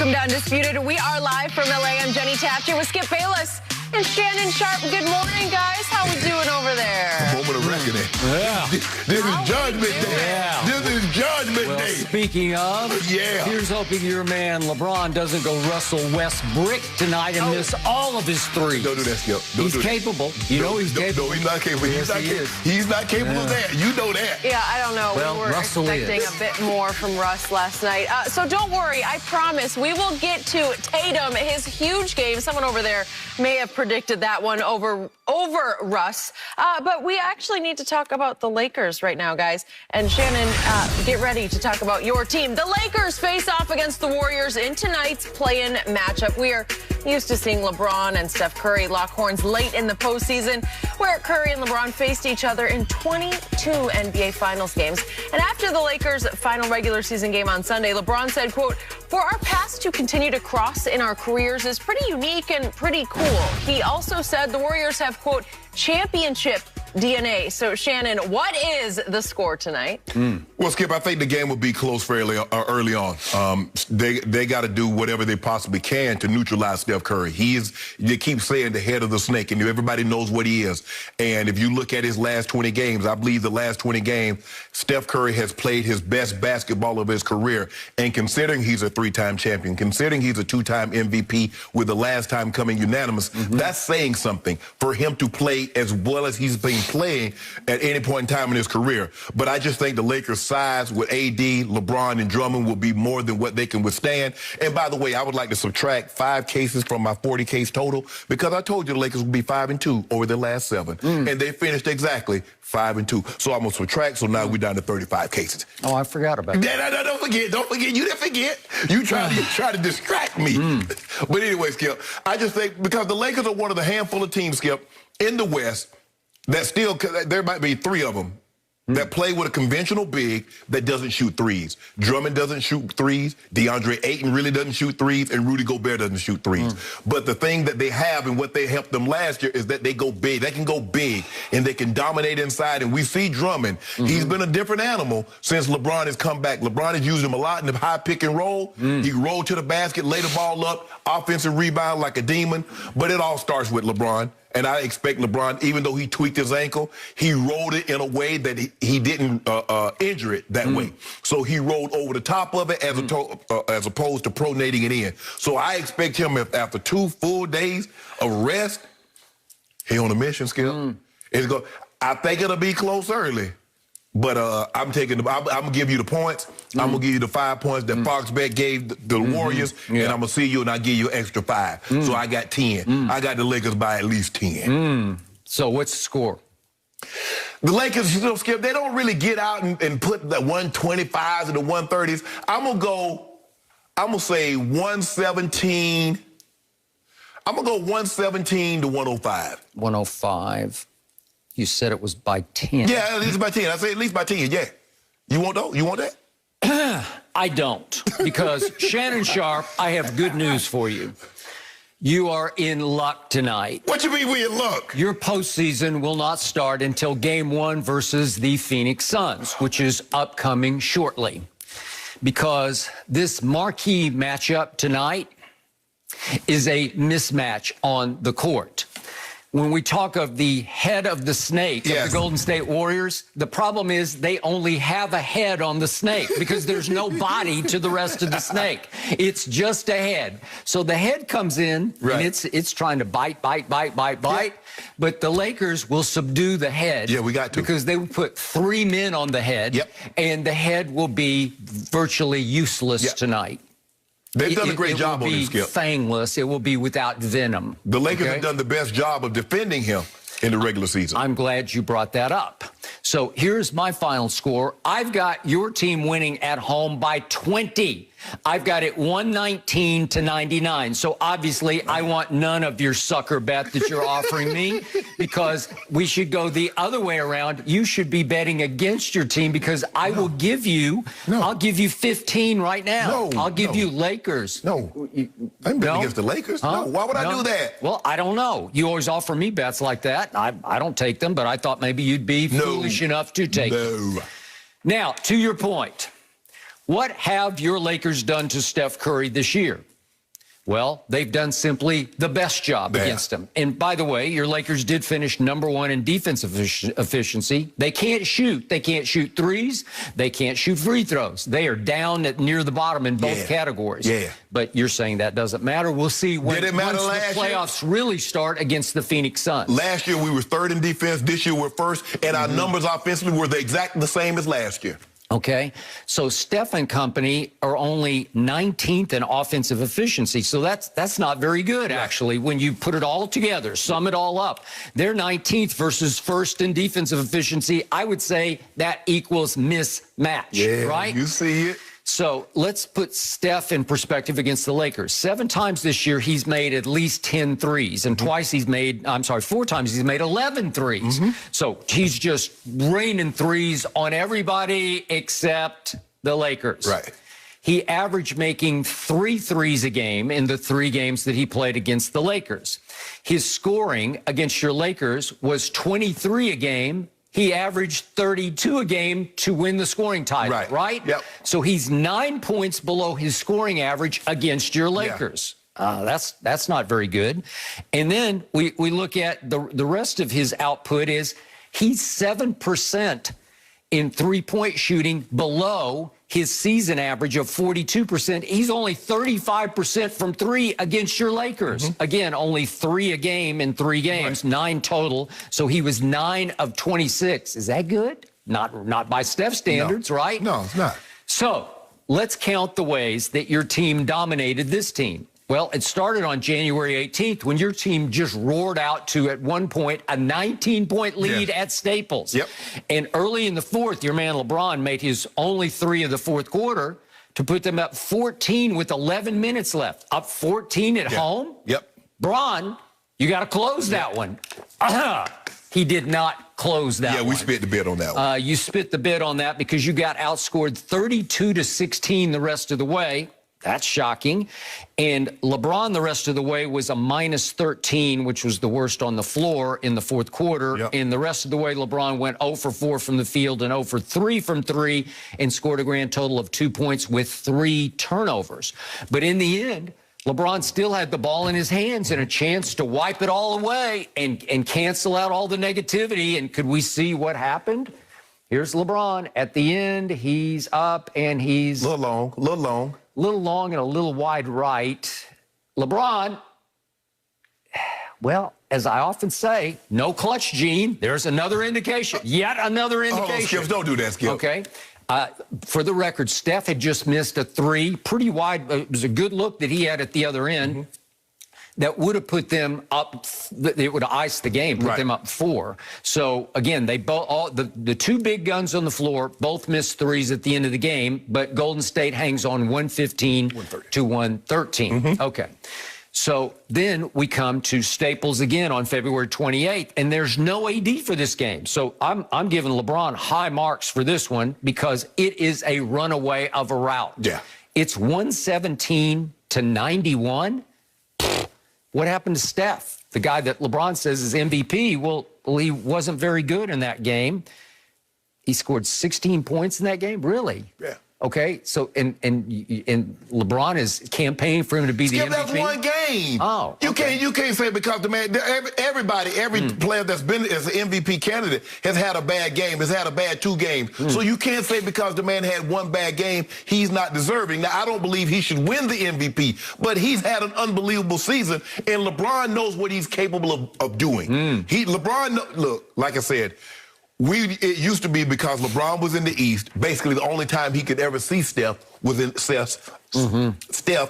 Welcome to Undisputed. We are live from LA. I'm Jenny Tapter with Skip Bayless and Shannon Sharp. Good morning, guys. How we doing over there? A moment of reckoning. Yeah. This is Judgment Day. Yeah. This is Judgment Day. Speaking of, here's hoping your man LeBron doesn't go Russell Westbrook tonight and miss all of his threes. Don't do that, Skip. He's capable. You know he's capable. No, he's not capable. Yes, he is. He's not capable of that. You know that. Yeah, I don't know. Well, we were Russell expecting is. a bit more from Russ last night. So don't worry. I promise we will get to Tatum, his huge game. Someone over there may have predicted that one over Russ. But we actually need to talk about the Lakers right now, guys. And Shannon, get ready to talk about your team. The Lakers face off against the Warriors in tonight's play-in matchup. We are used to seeing LeBron and Steph Curry lock horns late in the postseason, where Curry and LeBron faced each other in 22 NBA Finals games. And after the Lakers' final regular season game on Sunday, LeBron said, quote, "For our paths to continue to cross in our careers is pretty unique and pretty cool." He also said the Warriors have, quote, "championship DNA." So, Shannon, what is the score tonight? Well, Skip, I think the game will be close fairly early on. They got to do whatever they possibly can to neutralize Steph Curry. They keep saying the head of the snake, and everybody knows what he is. And if you look at his last 20 games, I believe the last 20 games, Steph Curry has played his best basketball of his career. And considering he's a three-time champion, considering he's a two-time MVP with the last time coming unanimous, that's saying something for him to play as well as he's been playing at any point in time in his career. But I just think the Lakers' size with AD, LeBron, and Drummond will be more than what they can withstand. And by the way, I would like to subtract 5 cases from my 40-case total, because I told you the Lakers would be 5-2 over their last 7. And they finished exactly 5-2. So I'm going to subtract, so now we're down to 35 cases. Oh, I forgot about that. No, don't forget. Don't forget. You didn't forget. You try to distract me. But anyway, Skip, I just think because the Lakers are one of the handful of teams, Skip, in the West that still, there might be 3 of them that play with a conventional big that doesn't shoot threes. Drummond doesn't shoot threes. DeAndre Ayton really doesn't shoot threes. And Rudy Gobert doesn't shoot threes. But the thing that they have and what they helped them last year is that they go big. They can go big and they can dominate inside. And we see Drummond. He's been a different animal since LeBron has come back. LeBron has used him a lot in the high pick and roll. He rolled to the basket, lay the ball up, offensive rebound like a demon. But it all starts with LeBron. And I expect LeBron, even though he tweaked his ankle, he rolled it in a way that he didn't injure it that way. So he rolled over the top of it as opposed to pronating it in. So I expect him, after 2 full days of rest, he on a mission, Skip. I think it'll be close early. But I'm gonna give you the points. I'm gonna give you the 5 points that Foxbet gave the Warriors, and I'm gonna see you and I'll give you an extra 5. So I got 10. I got the Lakers by at least 10. So what's the score? The Lakers, you know, Skip, they don't really get out and put the 125s and the 130s. I'm gonna say 117. I'm gonna go 117 to 105. 105. You said it was by 10. Yeah, at least by 10. I say at least by 10, yeah. You want that? You want that? I don't, because Shannon Sharp, I have good news for you. You are in luck tonight. What you mean we in luck? Your postseason will not start until Game 1 versus the Phoenix Suns, which is upcoming shortly. Because this marquee matchup tonight is a mismatch on the court. When we talk of the head of the snake, of the Golden State Warriors, the problem is they only have a head on the snake because there's no body to the rest of the snake. It's just a head. So the head comes in, and it's trying to bite. But the Lakers will subdue the head. Yeah, we got to. Because they will put 3 men on the head, and the head will be virtually useless tonight. They've done a great job on this, Skip. It will be fangless. It will be without venom. The Lakers have done the best job of defending him in the regular season. I'm glad you brought that up. So here's my final score. I've got your team winning at home by 20. I've got it 119 to 99. So obviously, I want none of your sucker bet that you're offering me, because we should go the other way around. You should be betting against your team, because I will give you, I'll give you 15 right now. I'll give you Lakers. I'm betting against the Lakers. No, why would I do that? Well, I don't know. You always offer me bets like that. I don't take them, but I thought maybe you'd be foolish enough to take them. Now, to your point. What have your Lakers done to Steph Curry this year? Well, they've done simply the best job against them. And by the way, your Lakers did finish #1 in defensive efficiency. They can't shoot. They can't shoot threes. They can't shoot free throws. They are down at near the bottom in both categories. Yeah. But you're saying that doesn't matter. We'll see when Did it matter once last the playoffs really start against the Phoenix Suns. Last year we were 3rd in defense. This year we're 1st, and our numbers offensively were exactly the same as last year. Okay, so Steph and company are only 19th in offensive efficiency. So that's not very good, actually, when you put it all together, sum it all up. They're 19th versus 1st in defensive efficiency. I would say that equals mismatch, right? You see it. So let's put Steph in perspective against the Lakers. 7 times this year, he's made at least 10 threes. And 4 times he's made 11 threes. So he's just raining threes on everybody except the Lakers. Right. He averaged making 3 threes a game in the 3 games that he played against the Lakers. His scoring against your Lakers was 23 a game. He averaged 32 a game to win the scoring title, right? Yep. So he's 9 points below his scoring average against your Lakers. That's not very good. And then we look at the rest of his output is he's 7% in three-point shooting below his season average of 42%. He's only 35% from 3 against your Lakers. Again, only 3 a game in 3 games, 9 total. So he was 9 of 26. Is that good? Not by Steph standards, right? No, it's not. So let's count the ways that your team dominated this team. Well, it started on January 18th when your team just roared out to, at one point, a 19-point lead at Staples. And early in the 4th, your man LeBron made his only 3 of the 4th quarter to put them up 14 with 11 minutes left. Up 14 at home? Bron, you got to close that one. He did not close that one. Yeah, we spit the bid on that one. You spit the bid on that because you got outscored 32-16 the rest of the way. That's shocking. And LeBron the rest of the way was a -13, which was the worst on the floor in the 4th quarter. And the rest of the way, LeBron went 0 for 4 from the field and 0 for 3 from 3 and scored a grand total of 2 points with 3 turnovers. But in the end, LeBron still had the ball in his hands and a chance to wipe it all away and cancel out all the negativity. And could we see what happened? Here's LeBron. At the end, he's up and he's... Little long. Little long and a little wide right. LeBron, well, as I often say, no clutch gene. There's another indication. Yet another indication. Skip, don't do that, Skip. Okay. For the record, Steph had just missed a 3, pretty wide. It was a good look that he had at the other end. That would have put them up. It would have iced the game, put them up 4. So again, they both the 2 big guns on the floor both missed 3s at the end of the game. But Golden State hangs on 115 to 113. Okay. So then we come to Staples again on February 28th, and there's no AD for this game. So I'm giving LeBron high marks for this one because it is a runaway of a rout. It's 117 to 91. What happened to Steph, the guy that LeBron says is MVP? Well, he wasn't very good in that game. He scored 16 points in that game? Really? Okay, so and LeBron is campaigning for him to be the MVP. That's one game. Oh, you can't say because the man, every player that's been as an MVP candidate has had a bad game, has had a bad 2 games. So you can't say because the man had one bad game, he's not deserving. Now I don't believe he should win the MVP, but he's had an unbelievable season, and LeBron knows what he's capable of doing. Look, like I said. It used to be because LeBron was in the East, basically the only time he could ever see Steph was in Steph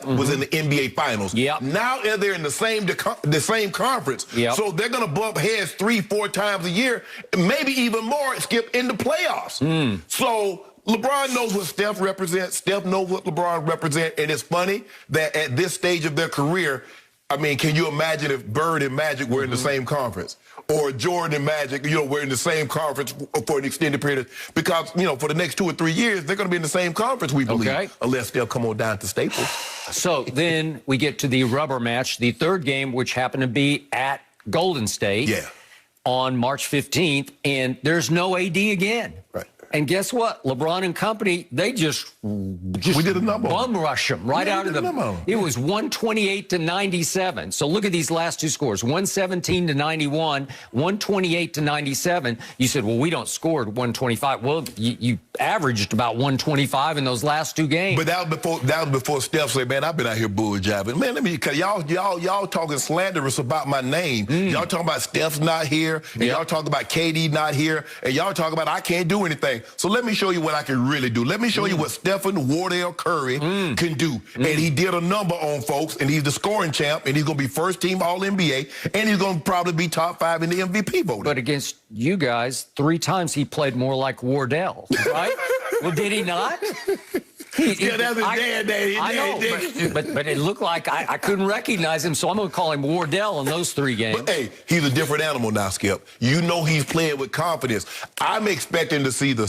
was in the NBA Finals. Now they're in the same conference. So they're going to bump heads 3-4 times a year, maybe even more, Skip, in the playoffs. So LeBron knows what Steph represents. Steph knows what LeBron represents. And it's funny that at this stage of their career, I mean, can you imagine if Bird and Magic were in the same conference? Or Jordan and Magic, were in the same conference for an extended period. Because, for the next 2 or 3 years, they're going to be in the same conference, we believe. Unless they'll come on down to Staples. So then we get to the rubber match, the 3rd game, which happened to be at Golden State on March 15th. And there's no AD again. And guess what? LeBron and company, they just we did a number. Bum rush them right out of the. It was 128 to 97. So look at these last two scores: 117 to 91, 128 to 97. You said, well, we don't score at 125. Well, you averaged about 125 in those last two games. But that was before Steph said, "Man, I've been out here bull jabbing." Man, let me, cause y'all talking slanderous about my name. Y'all talking about Steph's not here, and y'all talking about KD not here, and y'all talking about I can't do anything. So let me show you what I can really do. Let me show you what Stephen Wardell Curry can do. And he did a number on folks, and he's the scoring champ, and he's going to be first team All-NBA, and he's going to probably be top 5 in the MVP voting. But against you guys, 3 times he played more like Wardell, right? Well, did he not? Yeah, that's his dad. I know, but it looked like I couldn't recognize him, so I'm going to call him Wardell in those 3 games. But, hey, he's a different animal now, Skip. You know he's playing with confidence. I'm expecting to see the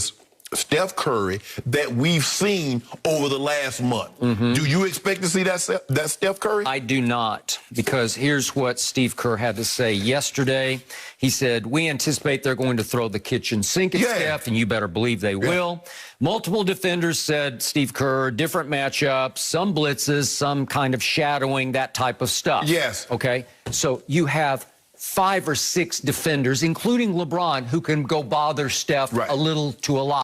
Steph Curry that we've seen over the last month. Do you expect to see that Steph Curry? I do not, because here's what Steve Kerr had to say yesterday. He said, we anticipate they're going to throw the kitchen sink at Steph, and you better believe they will. Multiple defenders said, Steve Kerr, different matchups, some blitzes, some kind of shadowing, that type of stuff. Yes. Okay, so you have 5 or 6 defenders, including LeBron, who can go bother Steph a little to a lot.